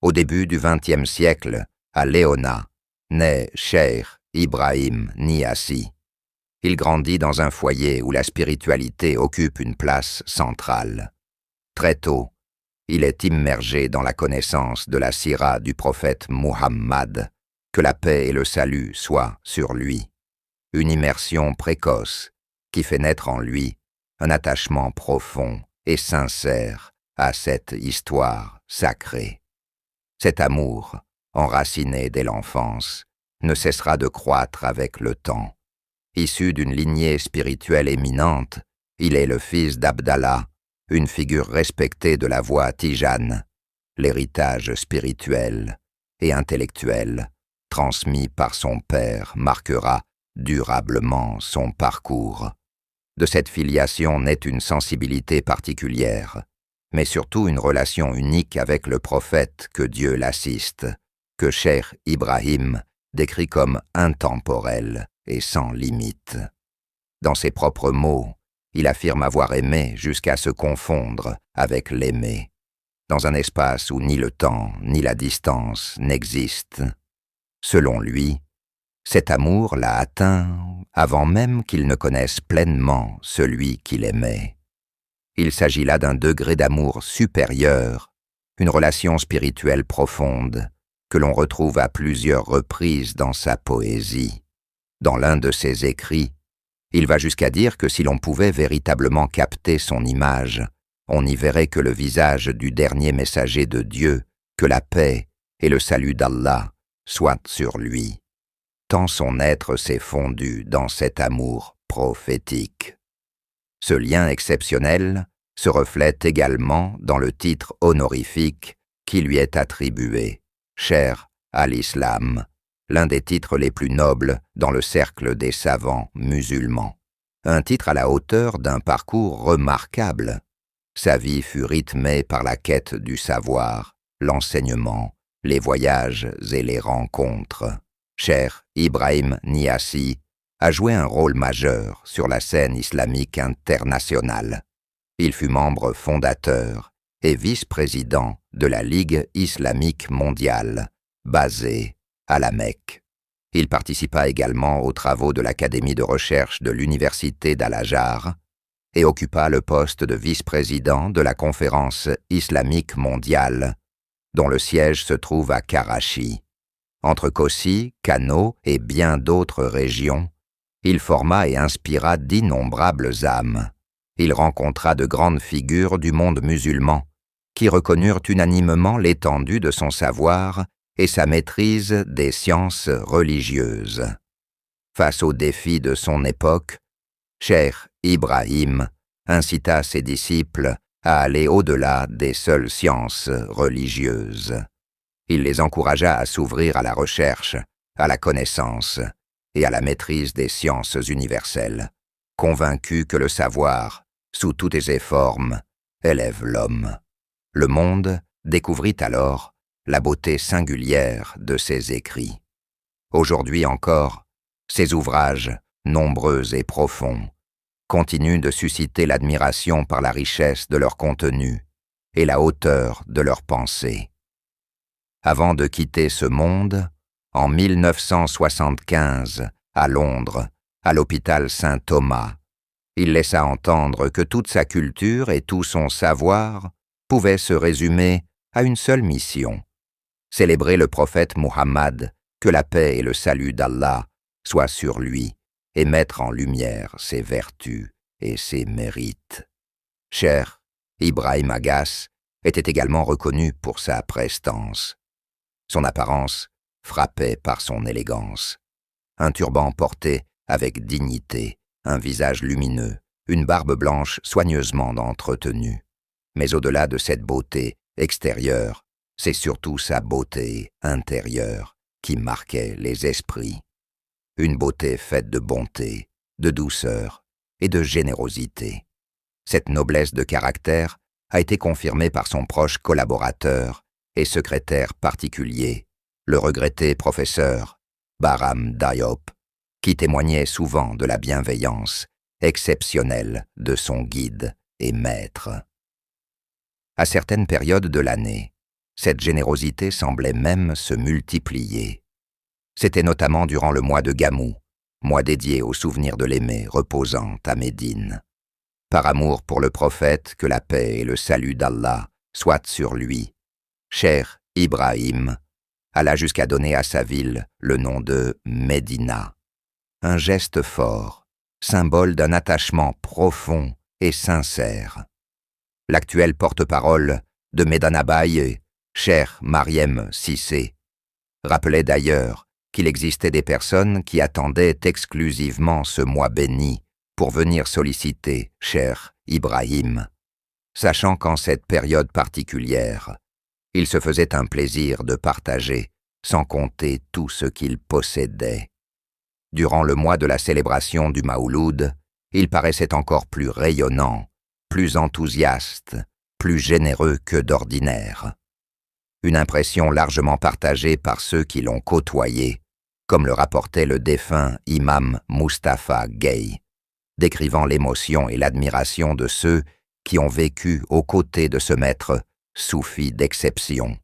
Au début du XXe siècle, à Léona, naît Cheikh Ibrahim Niasse. Il grandit dans un foyer où la spiritualité occupe une place centrale. Très tôt, il est immergé dans la connaissance de la sira du prophète Muhammad, que la paix et le salut soient sur lui. Une immersion précoce qui fait naître en lui un attachement profond et sincère à cette histoire sacrée. Cet amour, enraciné dès l'enfance, ne cessera de croître avec le temps. Issu d'une lignée spirituelle éminente, il est le fils d'Abdallah, une figure respectée de la voie tijane, l'héritage spirituel et intellectuel transmis par son père marquera durablement son parcours. De cette filiation naît une sensibilité particulière, mais surtout une relation unique avec le prophète, que Dieu l'assiste, que Cheikh Ibrahim décrit comme intemporel et sans limite. Dans ses propres mots, il affirme avoir aimé jusqu'à se confondre avec l'aimé, dans un espace où ni le temps ni la distance n'existent. Selon lui, cet amour l'a atteint avant même qu'il ne connaisse pleinement celui qu'il aimait. Il s'agit là d'un degré d'amour supérieur, une relation spirituelle profonde, que l'on retrouve à plusieurs reprises dans sa poésie. Dans l'un de ses écrits, il va jusqu'à dire que si l'on pouvait véritablement capter son image, on n'y verrait que le visage du dernier messager de Dieu, que la paix et le salut d'Allah soient sur lui. Tant son être s'est fondu dans cet amour prophétique. Ce lien exceptionnel se reflète également dans le titre honorifique qui lui est attribué, Cheikh al-Islam, l'un des titres les plus nobles dans le cercle des savants musulmans. Un titre à la hauteur d'un parcours remarquable. Sa vie fut rythmée par la quête du savoir, l'enseignement, les voyages et les rencontres. Cheikh Ibrahim Niasse a joué un rôle majeur sur la scène islamique internationale. Il fut membre fondateur et vice-président de la Ligue islamique mondiale, basée à la Mecque. Il participa également aux travaux de l'Académie de recherche de l'Université d'Al-Azhar et occupa le poste de vice-président de la Conférence islamique mondiale, dont le siège se trouve à Karachi. Entre Kossi, Kano et bien d'autres régions, il forma et inspira d'innombrables âmes. Il rencontra de grandes figures du monde musulman qui reconnurent unanimement l'étendue de son savoir et sa maîtrise des sciences religieuses. Face aux défis de son époque, Cheikh Ibrahim incita ses disciples à aller au-delà des seules sciences religieuses. Il les encouragea à s'ouvrir à la recherche, à la connaissance et à la maîtrise des sciences universelles, convaincu que le savoir, sous toutes ses formes, élève l'homme. Le monde découvrit alors la beauté singulière de ses écrits. Aujourd'hui encore, ses ouvrages, nombreux et profonds, continuent de susciter l'admiration par la richesse de leur contenu et la hauteur de leurs pensées. Avant de quitter ce monde, en 1975, à Londres, à l'hôpital Saint-Thomas, il laissa entendre que toute sa culture et tout son savoir pouvaient se résumer à une seule mission: célébrer le prophète Muhammad, que la paix et le salut d'Allah soient sur lui, et mettre en lumière ses vertus et ses mérites. Cheikh Ibrahim Niasse était également reconnu pour sa prestance. Son apparence frappait par son élégance. Un turban porté avec dignité, un visage lumineux, une barbe blanche soigneusement entretenue. Mais au-delà de cette beauté extérieure, c'est surtout sa beauté intérieure qui marquait les esprits. Une beauté faite de bonté, de douceur et de générosité. Cette noblesse de caractère a été confirmée par son proche collaborateur et secrétaire particulier, le regretté professeur Bahram Diop, qui témoignait souvent de la bienveillance exceptionnelle de son guide et maître. À certaines périodes de l'année, Cette générosité semblait même se multiplier. C'était notamment durant le mois de Gamou, mois dédié au souvenir de l'aimé reposant à Médine. Par amour pour le prophète, que la paix et le salut d'Allah soient sur lui, Cheikh Ibrahim alla jusqu'à donner à sa ville le nom de Médina. Un geste fort, symbole d'un attachement profond et sincère. L'actuel porte-parole de Medina Baye, Cheikh Mariem Cissé, rappelait d'ailleurs qu'il existait des personnes qui attendaient exclusivement ce mois béni pour venir solliciter Cheikh Ibrahim, sachant qu'en cette période particulière, il se faisait un plaisir de partager, sans compter tout ce qu'il possédait. Durant le mois de la célébration du Maouloud, il paraissait encore plus rayonnant, plus enthousiaste, plus généreux que d'ordinaire. Une impression largement partagée par ceux qui l'ont côtoyé, comme le rapportait le défunt imam Mustapha Gueye, décrivant l'émotion et l'admiration de ceux qui ont vécu aux côtés de ce maître soufi d'exception.